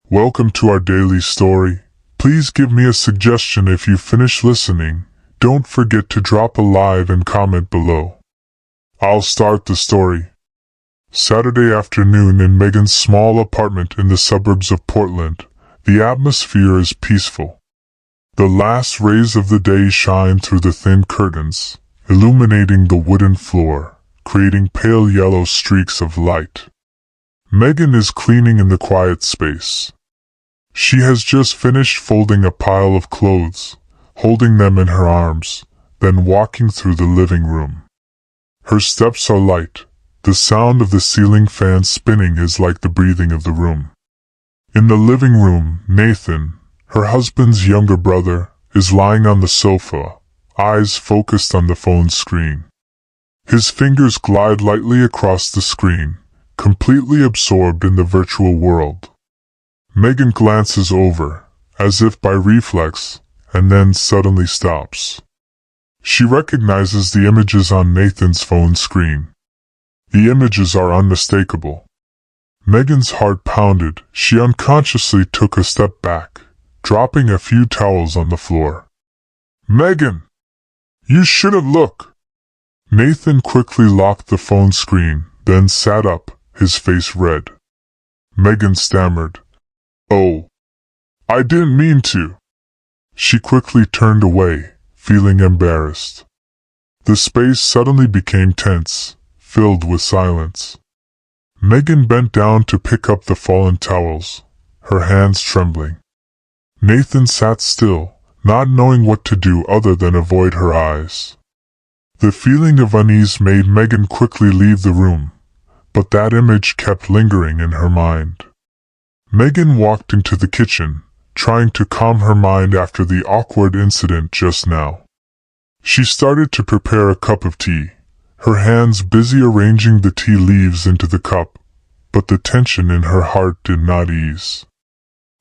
Welcome to our daily story. Please give me a suggestion if you finish listening. Don't forget to drop a like and comment below. I'll start the story. Saturday afternoon in Megan's small apartment in the suburbs of Portland. The atmosphere is peaceful. The last rays of the day shine through the thin curtains, illuminating the wooden floor, creating pale yellow streaks of light. Megan is cleaning in the quiet space. She has just finished folding a pile of clothes, holding them in her arms, then walking through the living room. Her steps are light. The sound of the ceiling fan spinning is like the breathing of the room. In the living room, Nathan, her husband's younger brother, is lying on the sofa, eyes focused on the phone screen. His fingers glide lightly across the screen, completely absorbed in the virtual world. Megan glances over, as if by reflex, and then suddenly stops. She recognizes the images on Nathan's phone screen. The images are unmistakable. Megan's heart pounded. She unconsciously took a step back, dropping a few towels on the floor. "Megan! You shouldn't look!" Nathan quickly locked the phone screen, then sat up, his face red. Megan stammered, "Oh, I didn't mean to." She quickly turned away, feeling embarrassed. The space suddenly became tense, filled with silence. Megan bent down to pick up the fallen towels, her hands trembling. Nathan sat still, not knowing what to do other than avoid her eyes. The feeling of unease made Megan quickly leave the room, but that image kept lingering in her mind. Megan walked into the kitchen, trying to calm her mind after the awkward incident just now. She started to prepare a cup of tea, her hands busy arranging the tea leaves into the cup, but the tension in her heart did not ease.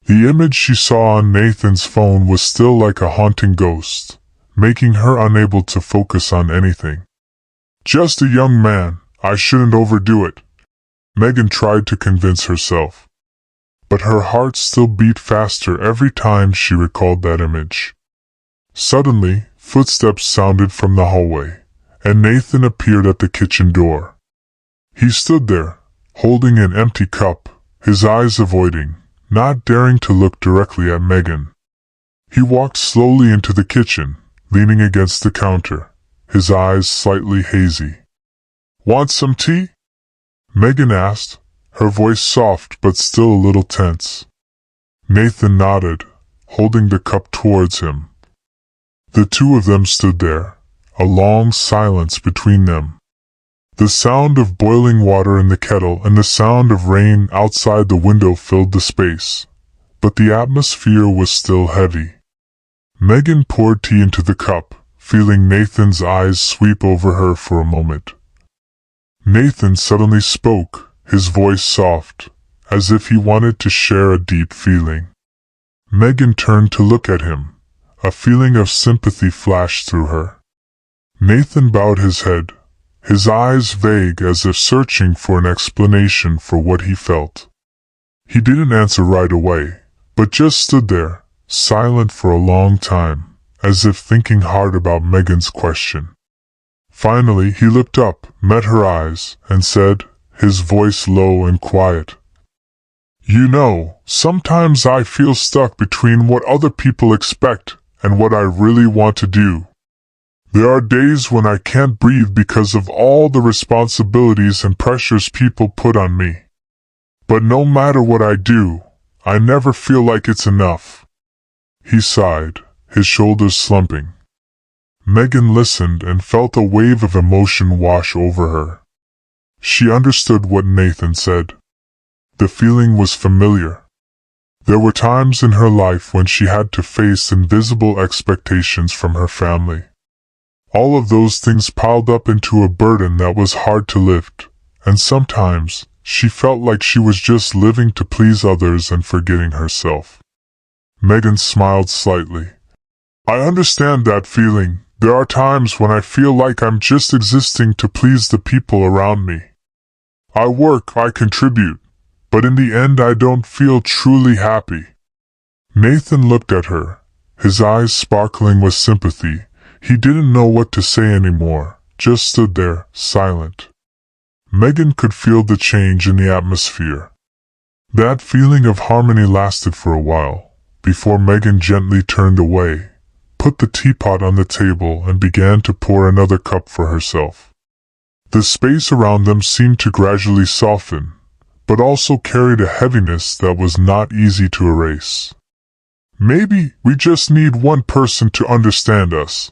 The image she saw on Nathan's phone was still like a haunting ghost, making her unable to focus on anything. "Just a young man, I shouldn't overdo it," Megan tried to convince herself. But her heart still beat faster every time she recalled that image. Suddenly, footsteps sounded from the hallway, and Nathan appeared at the kitchen door. He stood there, holding an empty cup, his eyes avoiding, not daring to look directly at Megan. He walked slowly into the kitchen, leaning against the counter, his eyes slightly hazy. "Want some tea?" Megan asked, her voice soft but still a little tense. Nathan nodded, holding the cup towards him. The two of them stood there, a long silence between them. The sound of boiling water in the kettle and the sound of rain outside the window filled the space, but the atmosphere was still heavy. Megan poured tea into the cup, feeling Nathan's eyes sweep over her for a moment. Nathan suddenly spoke, his voice soft, as if he wanted to share a deep feeling. Megan turned to look at him. A feeling of sympathy flashed through her. Nathan bowed his head, his eyes vague as if searching for an explanation for what he felt. He didn't answer right away, but just stood there, silent for a long time, as if thinking hard about Megan's question. Finally, he looked up, met her eyes, and said, his voice low and quiet, "You know, sometimes I feel stuck between what other people expect and what I really want to do. There are days when I can't breathe because of all the responsibilities and pressures people put on me. But no matter what I do, I never feel like it's enough." He sighed, his shoulders slumping. Megan listened and felt a wave of emotion wash over her. She understood what Nathan said. The feeling was familiar. There were times in her life when she had to face invisible expectations from her family. All of those things piled up into a burden that was hard to lift, and sometimes she felt like she was just living to please others and forgetting herself. Megan smiled slightly. "I understand that feeling. There are times when I feel like I'm just existing to please the people around me. I work, I contribute, but in the end I don't feel truly happy." Nathan looked at her, his eyes sparkling with sympathy. He didn't know what to say anymore, just stood there, silent. Megan could feel the change in the atmosphere. That feeling of harmony lasted for a while, before Megan gently turned away, put the teapot on the table and began to pour another cup for herself. The space around them seemed to gradually soften, but also carried a heaviness that was not easy to erase. "Maybe we just need one person to understand us."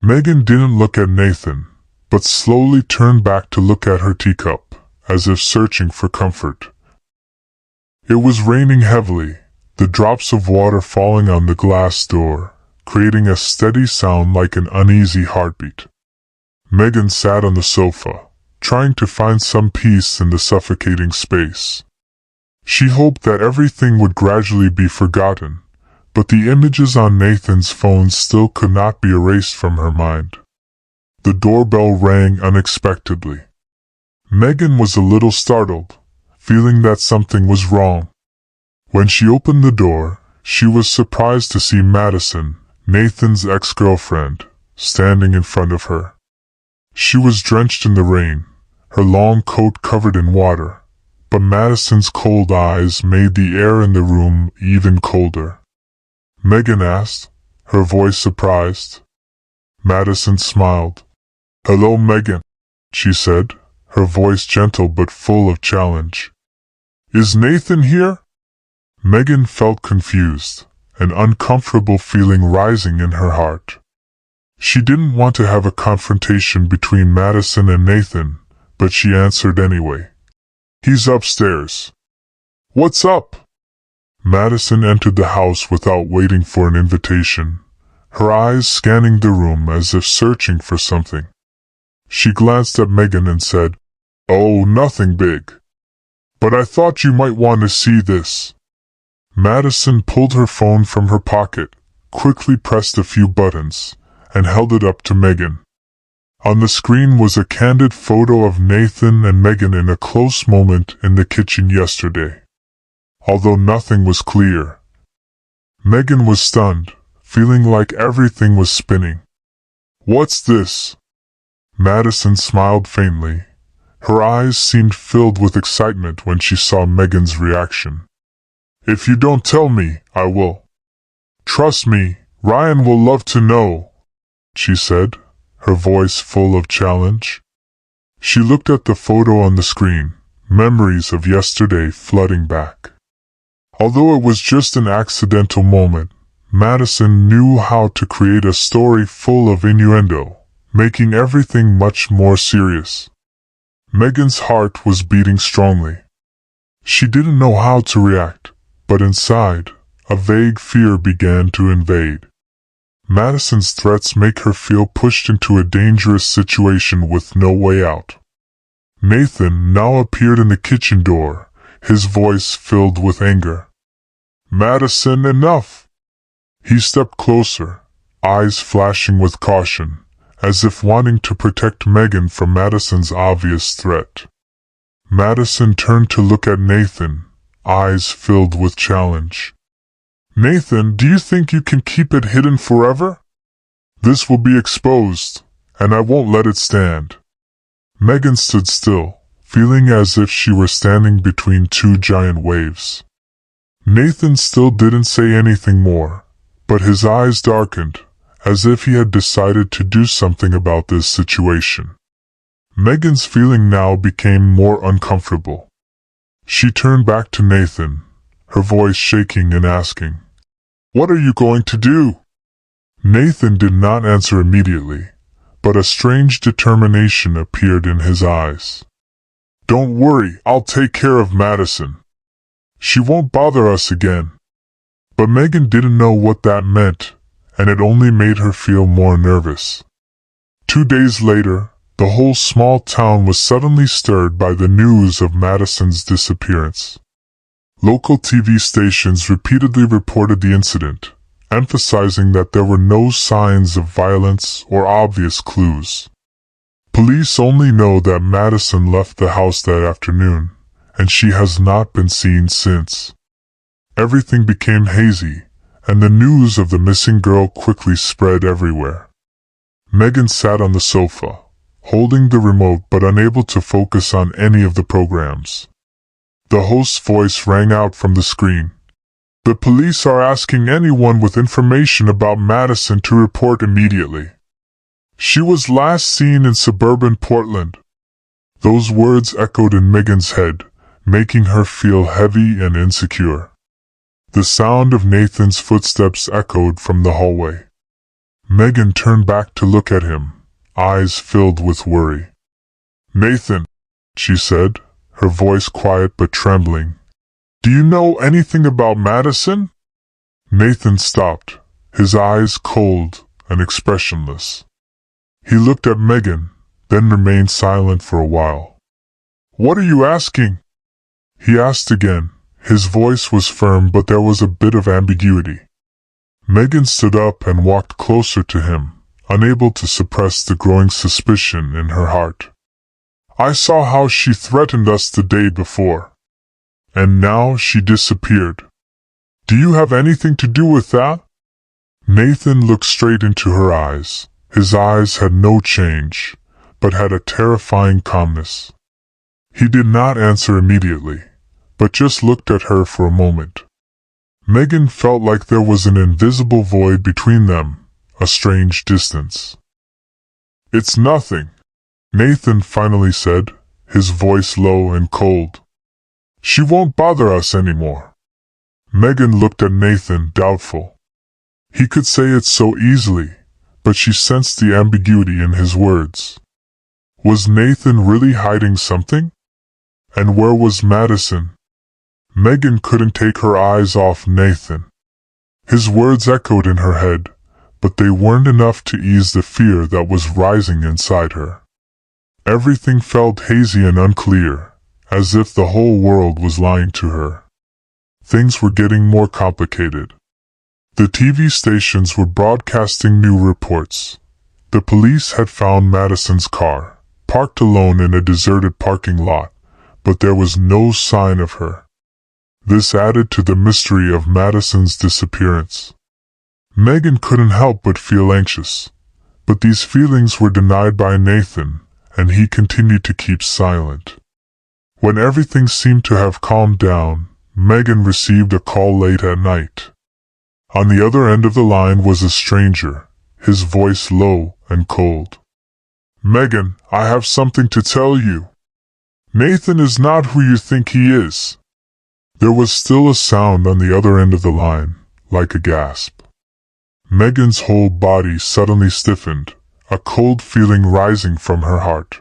Megan didn't look at Nathan, but slowly turned back to look at her teacup, as if searching for comfort. It was raining heavily, the drops of water falling on the glass door, creating a steady sound like an uneasy heartbeat. Megan sat on the sofa, trying to find some peace in the suffocating space. She hoped that everything would gradually be forgotten, but the images on Nathan's phone still could not be erased from her mind. The doorbell rang unexpectedly. Megan was a little startled, feeling that something was wrong. When she opened the door, she was surprised to see Madison, Nathan's ex-girlfriend, standing in front of her. She was drenched in the rain, her long coat covered in water, but Madison's cold eyes made the air in the room even colder. Megan asked, her voice surprised. Madison smiled. "Hello, Megan," she said, her voice gentle but full of challenge. "Is Nathan here?" Megan felt confused, an uncomfortable feeling rising in her heart. She didn't want to have a confrontation between Madison and Nathan, but she answered anyway. "He's upstairs." "What's up?" Madison entered the house without waiting for an invitation, her eyes scanning the room as if searching for something. She glanced at Megan and said, "Oh, nothing big. But I thought you might want to see this." Madison pulled her phone from her pocket, quickly pressed a few buttons, and held it up to Megan. On the screen was a candid photo of Nathan and Megan in a close moment in the kitchen yesterday. Although nothing was clear, Megan was stunned, feeling like everything was spinning. "What's this?" Madison smiled faintly. Her eyes seemed filled with excitement when she saw Megan's reaction. "If you don't tell me, I will. Trust me, Ryan will love to know," she said, her voice full of challenge. She looked at the photo on the screen, memories of yesterday flooding back. Although it was just an accidental moment, Madison knew how to create a story full of innuendo, making everything much more serious. Megan's heart was beating strongly. She didn't know how to react, but inside, a vague fear began to invade. Madison's threats make her feel pushed into a dangerous situation with no way out. Nathan now appeared in the kitchen door, his voice filled with anger. "Madison, enough!" He stepped closer, eyes flashing with caution, as if wanting to protect Megan from Madison's obvious threat. Madison turned to look at Nathan, eyes filled with challenge. "Nathan, do you think you can keep it hidden forever? This will be exposed, and I won't let it stand." Megan stood still, feeling as if she were standing between two giant waves. Nathan still didn't say anything more, but his eyes darkened, as if he had decided to do something about this situation. Megan's feeling now became more uncomfortable. She turned back to Nathan, her voice shaking and asking, "What are you going to do?" Nathan did not answer immediately, but a strange determination appeared in his eyes. "Don't worry, I'll take care of Madison. She won't bother us again." But Megan didn't know what that meant, and it only made her feel more nervous. 2 days later, the whole small town was suddenly stirred by the news of Madison's disappearance. Local TV stations repeatedly reported the incident, emphasizing that there were no signs of violence or obvious clues. Police only know that Madison left the house that afternoon, and she has not been seen since. Everything became hazy, and the news of the missing girl quickly spread everywhere. Megan sat on the sofa, holding the remote but unable to focus on any of the programs. The host's voice rang out from the screen. "The police are asking anyone with information about Madison to report immediately. She was last seen in suburban Portland." Those words echoed in Megan's head, making her feel heavy and insecure. The sound of Nathan's footsteps echoed from the hallway. Megan turned back to look at him, eyes filled with worry. "Nathan," she said, her voice quiet but trembling. "Do you know anything about Madison?" Nathan stopped, his eyes cold and expressionless. He looked at Megan, then remained silent for a while. "What are you asking?" he asked again. His voice was firm, but there was a bit of ambiguity. Megan stood up and walked closer to him, unable to suppress the growing suspicion in her heart. "I saw how she threatened us the day before. And now she disappeared. Do you have anything to do with that?" Nathan looked straight into her eyes. His eyes had no change, but had a terrifying calmness. He did not answer immediately, but just looked at her for a moment. Megan felt like there was an invisible void between them, a strange distance. "It's nothing," Nathan finally said, his voice low and cold. "She won't bother us anymore." Megan looked at Nathan, doubtful. He could say it so easily, but she sensed the ambiguity in his words. Was Nathan really hiding something? And where was Madison? Megan couldn't take her eyes off Nathan. His words echoed in her head, but they weren't enough to ease the fear that was rising inside her. Everything felt hazy and unclear, as if the whole world was lying to her. Things were getting more complicated. The TV stations were broadcasting new reports. The police had found Madison's car, parked alone in a deserted parking lot, but there was no sign of her. This added to the mystery of Madison's disappearance. Megan couldn't help but feel anxious, but these feelings were denied by Nathan, and he continued to keep silent. When everything seemed to have calmed down, Megan received a call late at night. On the other end of the line was a stranger, his voice low and cold. "Megan, I have something to tell you. Nathan is not who you think he is." There was still a sound on the other end of the line, like a gasp. Megan's whole body suddenly stiffened, a cold feeling rising from her heart.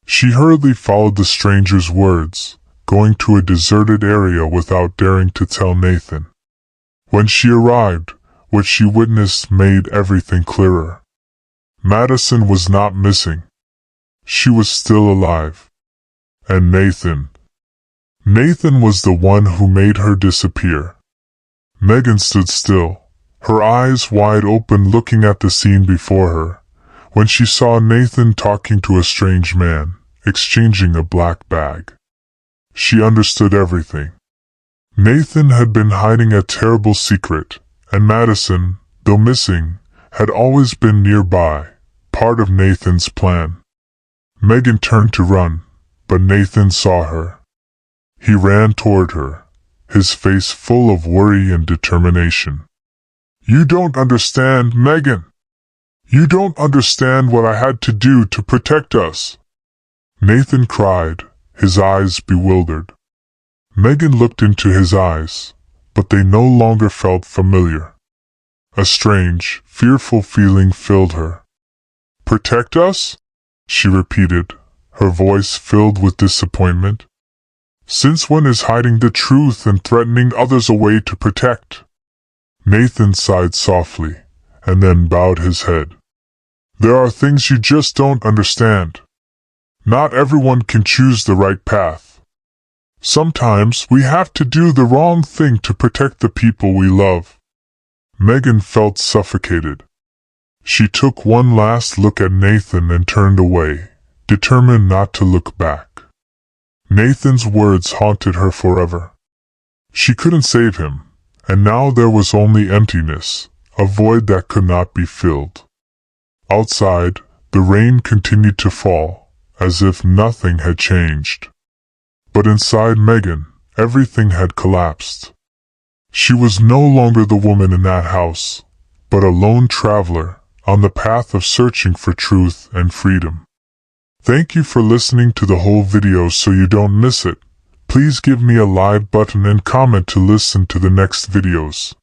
She hurriedly followed the stranger's words, going to a deserted area without daring to tell Nathan. When she arrived, what she witnessed made everything clearer. Madison was not missing. She was still alive. And Nathan was the one who made her disappear. Megan stood still, her eyes wide open looking at the scene before her, when she saw Nathan talking to a strange man, exchanging a black bag. She understood everything. Nathan had been hiding a terrible secret, and Madison, though missing, had always been nearby, part of Nathan's plan. Megan turned to run, but Nathan saw her. He ran toward her, his face full of worry and determination. "You don't understand, Megan. You don't understand what I had to do to protect us," Nathan cried, his eyes bewildered. Megan looked into his eyes, but they no longer felt familiar. A strange, fearful feeling filled her. "Protect us?" she repeated, her voice filled with disappointment. "Since when is hiding the truth and threatening others a way to protect?" Nathan sighed softly, and then bowed his head. "There are things you just don't understand. Not everyone can choose the right path. Sometimes we have to do the wrong thing to protect the people we love." Megan felt suffocated. She took one last look at Nathan and turned away, determined not to look back. Nathan's words haunted her forever. She couldn't save him, and now there was only emptiness, a void that could not be filled. Outside, the rain continued to fall, as if nothing had changed. But inside Megan, everything had collapsed. She was no longer the woman in that house, but a lone traveler, on the path of searching for truth and freedom. Thank you for listening to the whole video so you don't miss it. Please give me a like button and comment to listen to the next videos.